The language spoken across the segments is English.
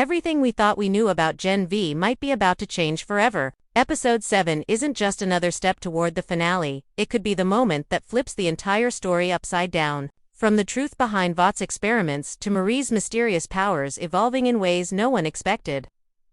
Everything we thought we knew about Gen V might be about to change forever. Episode 7 isn't just another step toward the finale, it could be the moment that flips the entire story upside down. From the truth behind Vought's experiments to Marie's mysterious powers evolving in ways no one expected.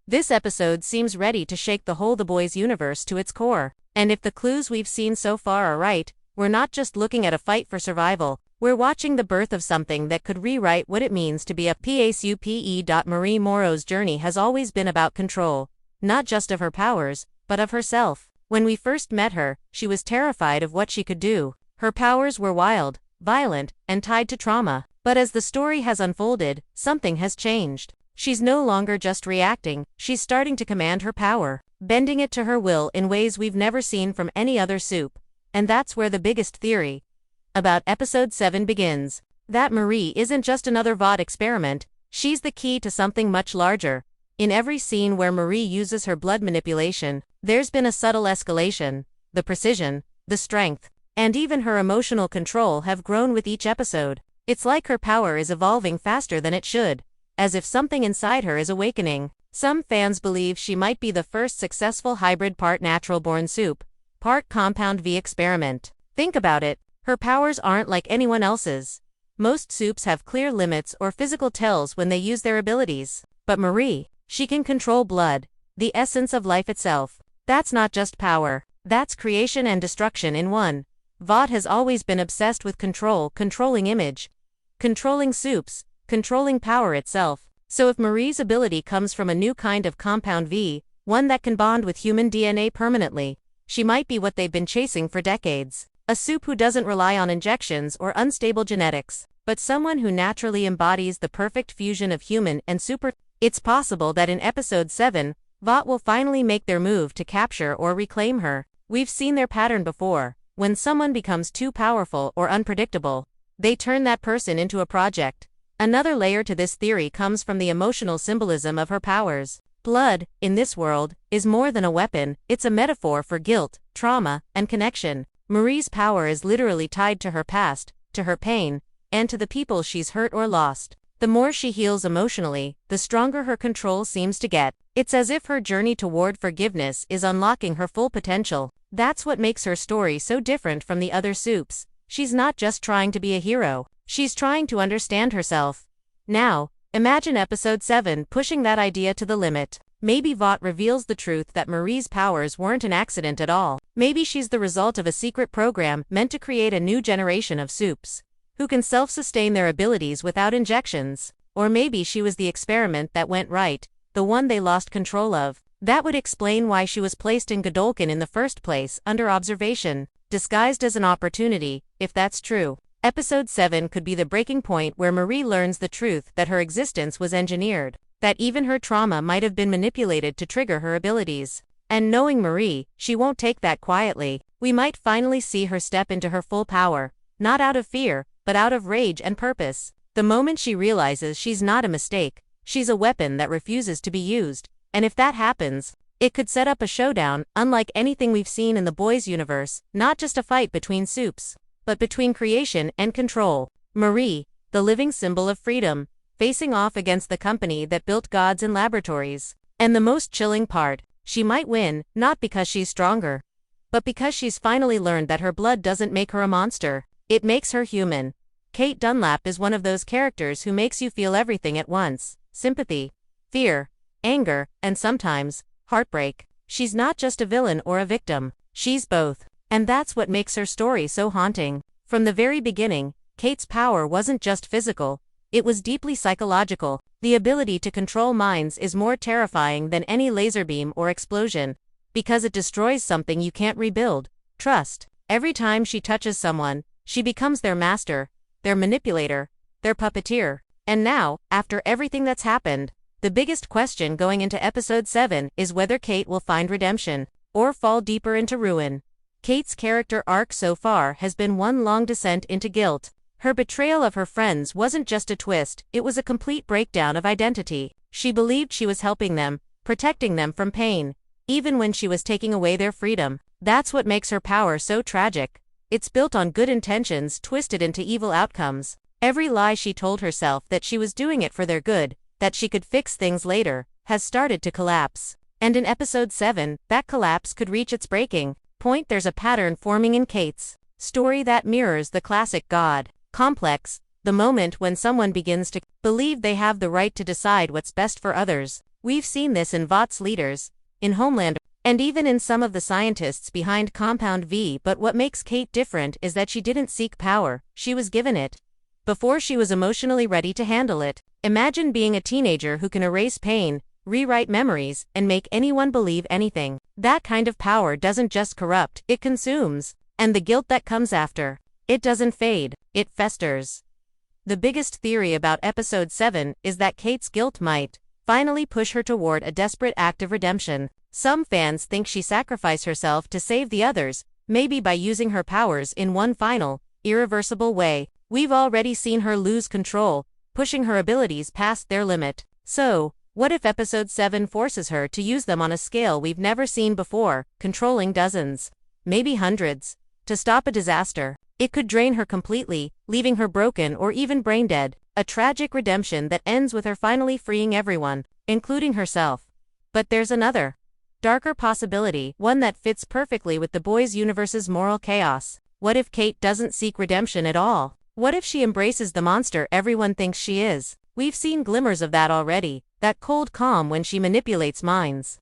This episode seems ready to shake the whole The Boys universe to its core. And if the clues we've seen so far are right, we're not just looking at a fight for survival, we're watching the birth of something that could rewrite what it means to be a PACUPE. Marie Morrow's journey has always been about control, not just of her powers, but of herself. When we first met her, she was terrified of what she could do. Her powers were wild, violent, and tied to trauma. But as the story has unfolded, something has changed. She's no longer just reacting, she's starting to command her power, bending it to her will in ways we've never seen from any other soup. And that's where the biggest theory about Episode 7 begins. That Marie isn't just another Vought experiment, she's the key to something much larger. In every scene where Marie uses her blood manipulation, there's been a subtle escalation. The precision, the strength, and even her emotional control have grown with each episode. It's like her power is evolving faster than it should, as if something inside her is awakening. Some fans believe she might be the first successful hybrid part natural-born soup, part compound V experiment. Think about it, her powers aren't like anyone else's. Most soups have clear limits or physical tells when they use their abilities. But Marie, she can control blood, the essence of life itself. That's not just power, that's creation and destruction in one. Vought has always been obsessed with control, controlling image, controlling soups, controlling power itself. So if Marie's ability comes from a new kind of compound V, one that can bond with human DNA permanently, she might be what they've been chasing for decades. A soup who doesn't rely on injections or unstable genetics, but someone who naturally embodies the perfect fusion of human and super. It's possible that in Episode 7, Vought will finally make their move to capture or reclaim her. We've seen their pattern before. When someone becomes too powerful or unpredictable, they turn that person into a project. Another layer to this theory comes from the emotional symbolism of her powers. Blood, in this world, is more than a weapon, it's a metaphor for guilt, trauma, and connection. Marie's power is literally tied to her past, to her pain, and to the people she's hurt or lost. The more she heals emotionally, the stronger her control seems to get. It's as if her journey toward forgiveness is unlocking her full potential. That's what makes her story so different from the other soups. She's not just trying to be a hero, she's trying to understand herself. Now, imagine Episode 7 pushing that idea to the limit. Maybe Vought reveals the truth that Marie's powers weren't an accident at all. Maybe she's the result of a secret program meant to create a new generation of soups who can self-sustain their abilities without injections. Or maybe she was the experiment that went right, the one they lost control of. That would explain why she was placed in Godolkin in the first place, under observation, disguised as an opportunity. If that's true, Episode 7 could be the breaking point where Marie learns the truth that her existence was engineered, that even her trauma might have been manipulated to trigger her abilities. And knowing Marie, she won't take that quietly. We might finally see her step into her full power, not out of fear, but out of rage and purpose. The moment she realizes she's not a mistake, she's a weapon that refuses to be used. And if that happens, it could set up a showdown unlike anything we've seen in the Boys universe, not just a fight between soups, but between creation and control. Marie, the living symbol of freedom, facing off against the company that built gods in laboratories. And the most chilling part, she might win, not because she's stronger, but because she's finally learned that her blood doesn't make her a monster, it makes her human. Cate Dunlap is one of those characters who makes you feel everything at once: sympathy, fear, anger, and sometimes, heartbreak. She's not just a villain or a victim, she's both. And that's what makes her story so haunting. From the very beginning, Cate's power wasn't just physical, it was deeply psychological. The ability to control minds is more terrifying than any laser beam or explosion, because it destroys something you can't rebuild: trust. Every time she touches someone, she becomes their master, their manipulator, their puppeteer. And now, after everything that's happened, the biggest question going into Episode 7 is whether Cate will find redemption, or fall deeper into ruin. Cate's character arc so far has been one long descent into guilt. Her betrayal of her friends wasn't just a twist, it was a complete breakdown of identity. She believed she was helping them, protecting them from pain, even when she was taking away their freedom. That's what makes her power so tragic. It's built on good intentions twisted into evil outcomes. Every lie she told herself that she was doing it for their good, that she could fix things later, has started to collapse. And in episode 7, that collapse could reach its breaking point. There's a pattern forming in Cate's story that mirrors the classic God complex, the moment when someone begins to believe they have the right to decide what's best for others. We've seen this in Vought's leaders, in Homelander, and even in some of the scientists behind Compound V. But what makes Cate different is that she didn't seek power, she was given it before she was emotionally ready to handle it. Imagine being a teenager who can erase pain, rewrite memories, and make anyone believe anything. That kind of power doesn't just corrupt, it consumes. And the guilt that comes after, it doesn't fade, it festers. The biggest theory about episode 7 is that Cate's guilt might finally push her toward a desperate act of redemption. Some fans think she sacrificed herself to save the others, maybe by using her powers in one final, irreversible way. We've already seen her lose control, pushing her abilities past their limit. So, what if episode 7 forces her to use them on a scale we've never seen before, controlling dozens, maybe hundreds, to stop a disaster? It could drain her completely, leaving her broken or even brain dead. A tragic redemption that ends with her finally freeing everyone, including herself. But there's another, darker possibility, one that fits perfectly with the boys' universe's moral chaos. What if Cate doesn't seek redemption at all? What if she embraces the monster everyone thinks she is? We've seen glimmers of that already, that cold calm when she manipulates minds.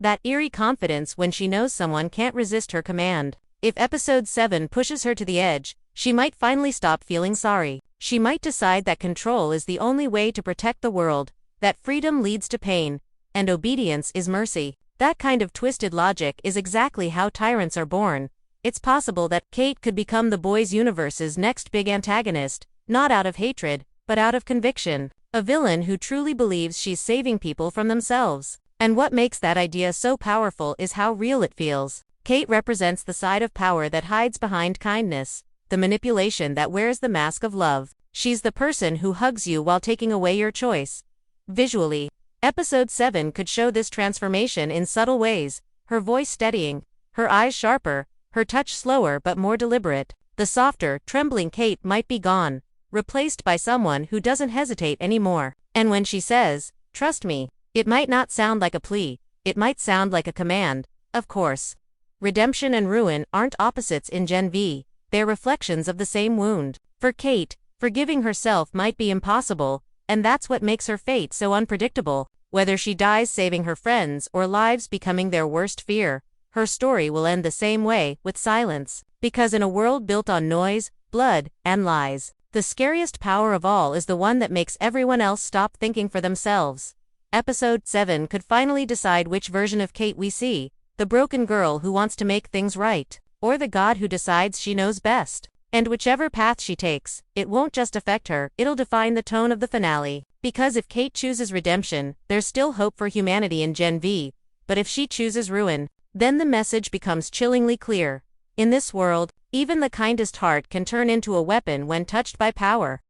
That eerie confidence when she knows someone can't resist her command. If episode 7 pushes her to the edge, she might finally stop feeling sorry. She might decide that control is the only way to protect the world, that freedom leads to pain, and obedience is mercy. That kind of twisted logic is exactly how tyrants are born. It's possible that Cate could become the boys' universe's next big antagonist, not out of hatred, but out of conviction. A villain who truly believes she's saving people from themselves. And what makes that idea so powerful is how real it feels. Cate represents the side of power that hides behind kindness, the manipulation that wears the mask of love. She's the person who hugs you while taking away your choice. Visually, episode 7 could show this transformation in subtle ways, her voice steadying, her eyes sharper, her touch slower but more deliberate. The softer, trembling Cate might be gone, replaced by someone who doesn't hesitate anymore. And when she says, "Trust me," it might not sound like a plea, it might sound like a command. Of course, redemption and ruin aren't opposites in Gen V, they're reflections of the same wound. For Cate, forgiving herself might be impossible, and that's what makes her fate so unpredictable. Whether she dies saving her friends or lives becoming their worst fear, her story will end the same way, with silence. Because in a world built on noise, blood, and lies, the scariest power of all is the one that makes everyone else stop thinking for themselves. Episode 7 could finally decide which version of Cate we see, the broken girl who wants to make things right, or the God who decides she knows best. And whichever path she takes, it won't just affect her, it'll define the tone of the finale. Because if Cate chooses redemption, there's still hope for humanity in Gen V, but if she chooses ruin, then the message becomes chillingly clear. In this world, even the kindest heart can turn into a weapon when touched by power.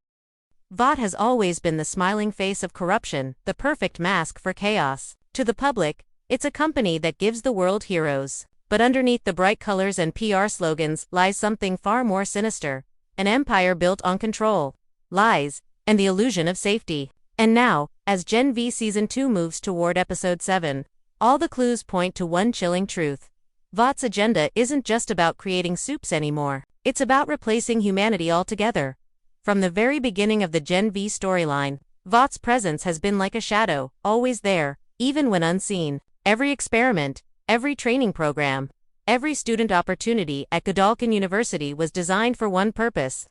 Vought has always been the smiling face of corruption, the perfect mask for chaos. To the public, it's a company that gives the world heroes. But underneath the bright colors and PR slogans lies something far more sinister. An empire built on control, lies, and the illusion of safety. And now, as Gen V Season 2 moves toward Episode 7, all the clues point to one chilling truth. Vought's agenda isn't just about creating soups anymore. It's about replacing humanity altogether. From the very beginning of the Gen V storyline, Vought's presence has been like a shadow, always there, even when unseen. Every experiment, every training program, every student opportunity at Godolkin University was designed for one purpose: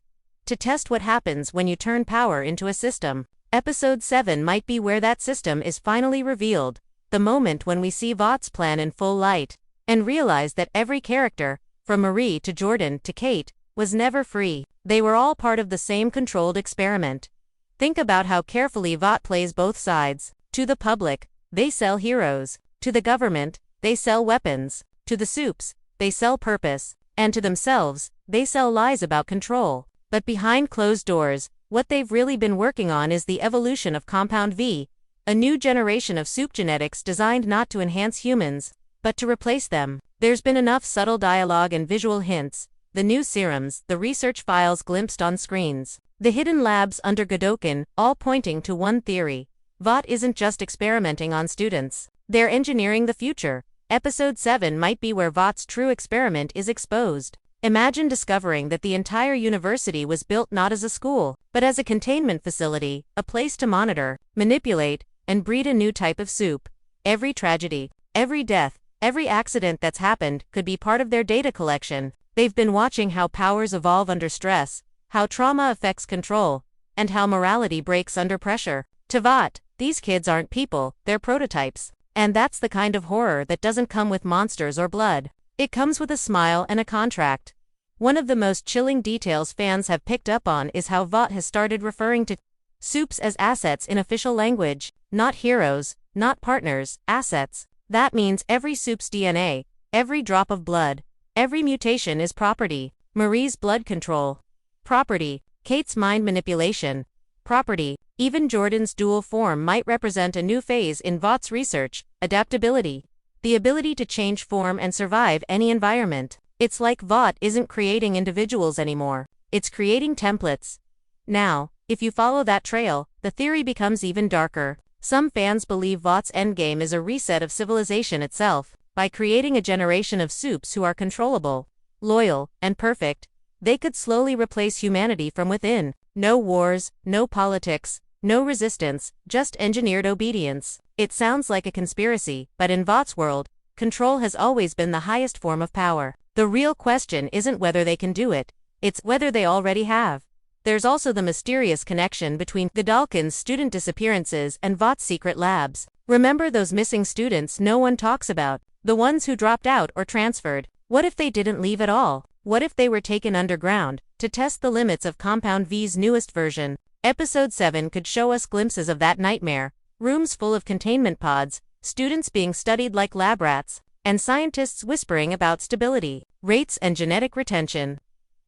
to test what happens when you turn power into a system. Episode 7 might be where that system is finally revealed, the moment when we see Vought's plan in full light, and realize that every character, from Marie to Jordan to Cate, was never free. They were all part of the same controlled experiment. Think about how carefully Vought plays both sides. To the public, they sell heroes. To the government, they sell weapons. To the soups, they sell purpose. And to themselves, they sell lies about control. But behind closed doors, what they've really been working on is the evolution of Compound V, a new generation of soup genetics designed not to enhance humans, but to replace them. There's been enough subtle dialogue and visual hints, the new serums, the research files glimpsed on screens, the hidden labs under Godolkin, all pointing to one theory. Vought isn't just experimenting on students. They're engineering the future. Episode 7 might be where Vought's true experiment is exposed. Imagine discovering that the entire university was built not as a school, but as a containment facility, a place to monitor, manipulate, and breed a new type of soup. Every tragedy, every death, every accident that's happened could be part of their data collection. They've been watching how powers evolve under stress, how trauma affects control, and how morality breaks under pressure. To Vought, these kids aren't people, they're prototypes. And that's the kind of horror that doesn't come with monsters or blood. It comes with a smile and a contract. One of the most chilling details fans have picked up on is how Vought has started referring to soups as assets in official language. Not heroes, not partners, assets. That means every soup's DNA, every drop of blood, every mutation is property. Marie's blood control. Property. Cate's mind manipulation. Property. Even Jordan's dual form might represent a new phase in Vaught's research, adaptability. The ability to change form and survive any environment. It's like Vought isn't creating individuals anymore, it's creating templates. Now, if you follow that trail, the theory becomes even darker. Some fans believe Vaught's endgame is a reset of civilization itself. By creating a generation of soups who are controllable, loyal, and perfect, they could slowly replace humanity from within. No wars, no politics, no resistance, just engineered obedience. It sounds like a conspiracy, but in Vaught's world, control has always been the highest form of power. The real question isn't whether they can do it, it's whether they already have. There's also the mysterious connection between Godolkin's student disappearances and Vaught's secret labs. Remember those missing students no one talks about? The ones who dropped out or transferred? What if they didn't leave at all? What if they were taken underground to test the limits of Compound V's newest version? Episode 7 could show us glimpses of that nightmare. Rooms full of containment pods, students being studied like lab rats, and scientists whispering about stability, rates, and genetic retention.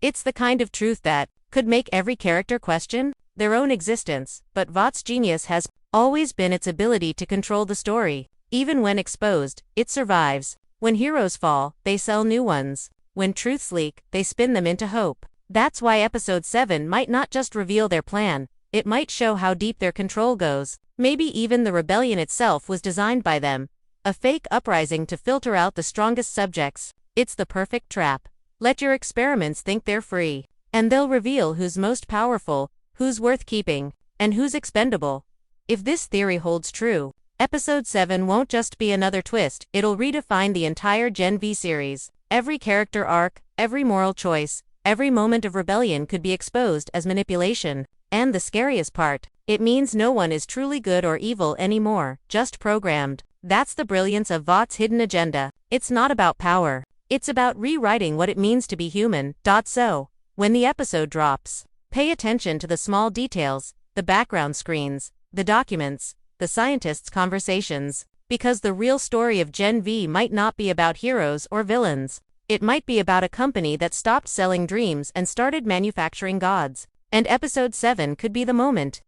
It's the kind of truth that could make every character question their own existence, but Vaught's genius has always been its ability to control the story. Even when exposed, it survives. When heroes fall, they sell new ones. When truths leak, they spin them into hope. That's why Episode 7 might not just reveal their plan, it might show how deep their control goes. Maybe even the rebellion itself was designed by them. A fake uprising to filter out the strongest subjects. It's the perfect trap. Let your experiments think they're free. And they'll reveal who's most powerful, who's worth keeping, and who's expendable. If this theory holds true, Episode 7 won't just be another twist, it'll redefine the entire Gen V series. Every character arc, every moral choice, every moment of rebellion could be exposed as manipulation. And the scariest part, it means no one is truly good or evil anymore, just programmed. That's the brilliance of Vaught's hidden agenda. It's not about power. It's about rewriting what it means to be human. So, when the episode drops, pay attention to the small details, the background screens, the documents, the scientists' conversations. Because the real story of Gen V might not be about heroes or villains. It might be about a company that stopped selling dreams and started manufacturing gods. And Episode 7 could be the moment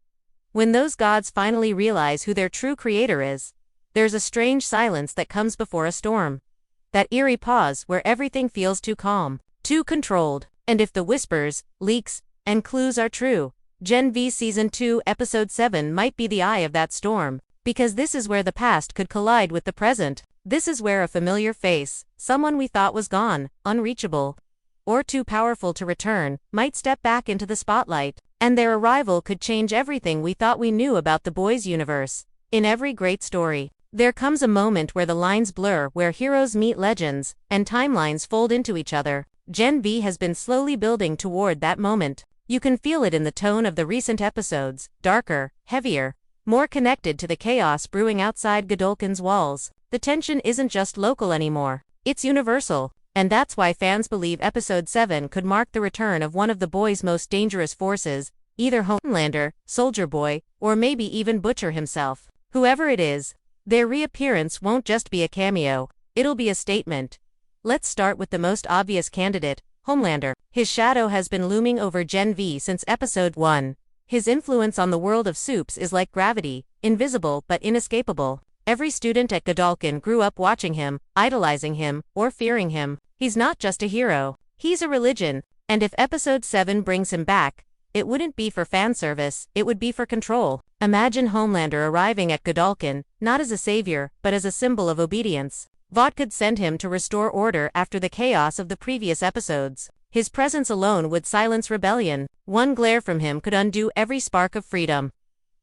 when those gods finally realize who their true creator is. There's a strange silence that comes before a storm. That eerie pause where everything feels too calm, too controlled. And if the whispers, leaks, and clues are true, Gen V Season 2 Episode 7 might be the eye of that storm. Because this is where the past could collide with the present. This is where a familiar face, someone we thought was gone, unreachable, or too powerful to return, might step back into the spotlight. And their arrival could change everything we thought we knew about the boys' universe. In every great story, there comes a moment where the lines blur, where heroes meet legends, and timelines fold into each other. Gen V has been slowly building toward that moment. You can feel it in the tone of the recent episodes, darker, heavier, more connected to the chaos brewing outside Godolkin's walls. The tension isn't just local anymore, it's universal. And that's why fans believe Episode 7 could mark the return of one of the boys' most dangerous forces, either Homelander, Soldier Boy, or maybe even Butcher himself. Whoever it is, their reappearance won't just be a cameo, it'll be a statement. Let's start with the most obvious candidate, Homelander. His shadow has been looming over Gen V since Episode 1. His influence on the world of soups is like gravity, invisible but inescapable. Every student at Godolkin grew up watching him, idolizing him, or fearing him. He's not just a hero, he's a religion. And if Episode 7 brings him back, it wouldn't be for fan service, it would be for control. Imagine Homelander arriving at Godolkin, not as a savior, but as a symbol of obedience. Vought could send him to restore order after the chaos of the previous episodes. His presence alone would silence rebellion. One glare from him could undo every spark of freedom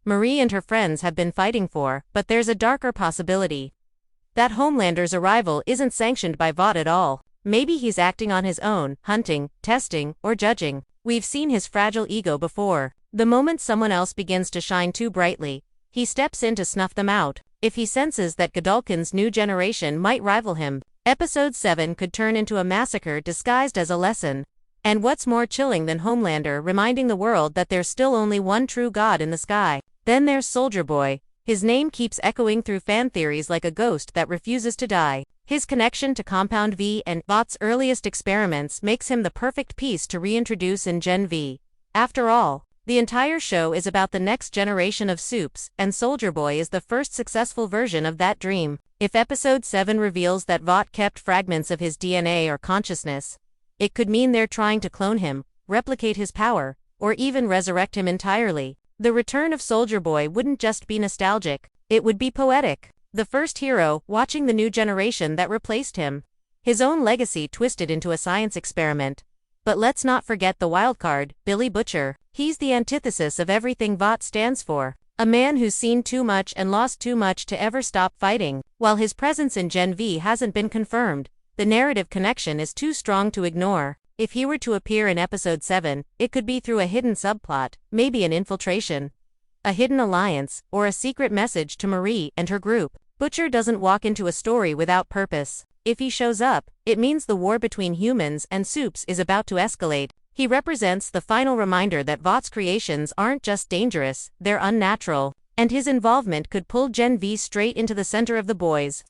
Marie and her friends have been fighting for, but there's a darker possibility. That Homelander's arrival isn't sanctioned by Vought at all. Maybe he's acting on his own, hunting, testing, or judging. We've seen his fragile ego before. The moment someone else begins to shine too brightly, he steps in to snuff them out. If he senses that Godolkin's new generation might rival him, Episode 7 could turn into a massacre disguised as a lesson. And what's more chilling than Homelander reminding the world that there's still only one true god in the sky? Then there's Soldier Boy. His name keeps echoing through fan theories like a ghost that refuses to die. His connection to Compound V and Vought's earliest experiments makes him the perfect piece to reintroduce in Gen V. After all, the entire show is about the next generation of soups, and Soldier Boy is the first successful version of that dream. If Episode 7 reveals that Vought kept fragments of his DNA or consciousness, it could mean they're trying to clone him, replicate his power, or even resurrect him entirely. The return of Soldier Boy wouldn't just be nostalgic, it would be poetic. The first hero, watching the new generation that replaced him. His own legacy twisted into a science experiment. But let's not forget the wildcard, Billy Butcher. He's the antithesis of everything Vought stands for. A man who's seen too much and lost too much to ever stop fighting. While his presence in Gen V hasn't been confirmed, the narrative connection is too strong to ignore. If he were to appear in Episode 7, it could be through a hidden subplot, maybe an infiltration, a hidden alliance, or a secret message to Marie and her group. Butcher doesn't walk into a story without purpose. If he shows up, it means the war between humans and soups is about to escalate. He represents the final reminder that Vought's creations aren't just dangerous, they're unnatural, and his involvement could pull Gen V straight into the center of the boys'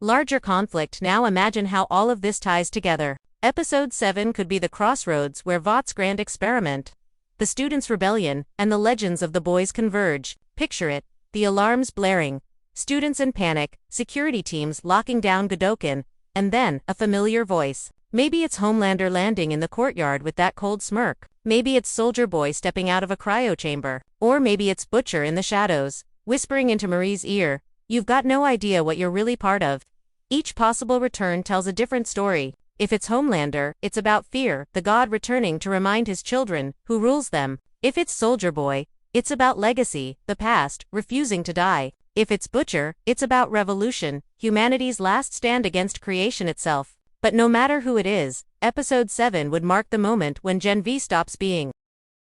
larger conflict. Now imagine how all of this ties together. Episode 7 could be the crossroads where Vought's grand experiment, the students' rebellion, and the legends of the boys converge. Picture it, the alarms blaring, students in panic, security teams locking down Godolkin, and then, a familiar voice. Maybe it's Homelander landing in the courtyard with that cold smirk. Maybe it's Soldier Boy stepping out of a cryo chamber. Or maybe it's Butcher in the shadows, whispering into Marie's ear, "You've got no idea what you're really part of." Each possible return tells a different story. If it's Homelander, it's about fear, the god returning to remind his children who rules them. If it's Soldier Boy, it's about legacy, the past, refusing to die. If it's Butcher, it's about revolution, humanity's last stand against creation itself. But no matter who it is, Episode 7 would mark the moment when Gen V stops being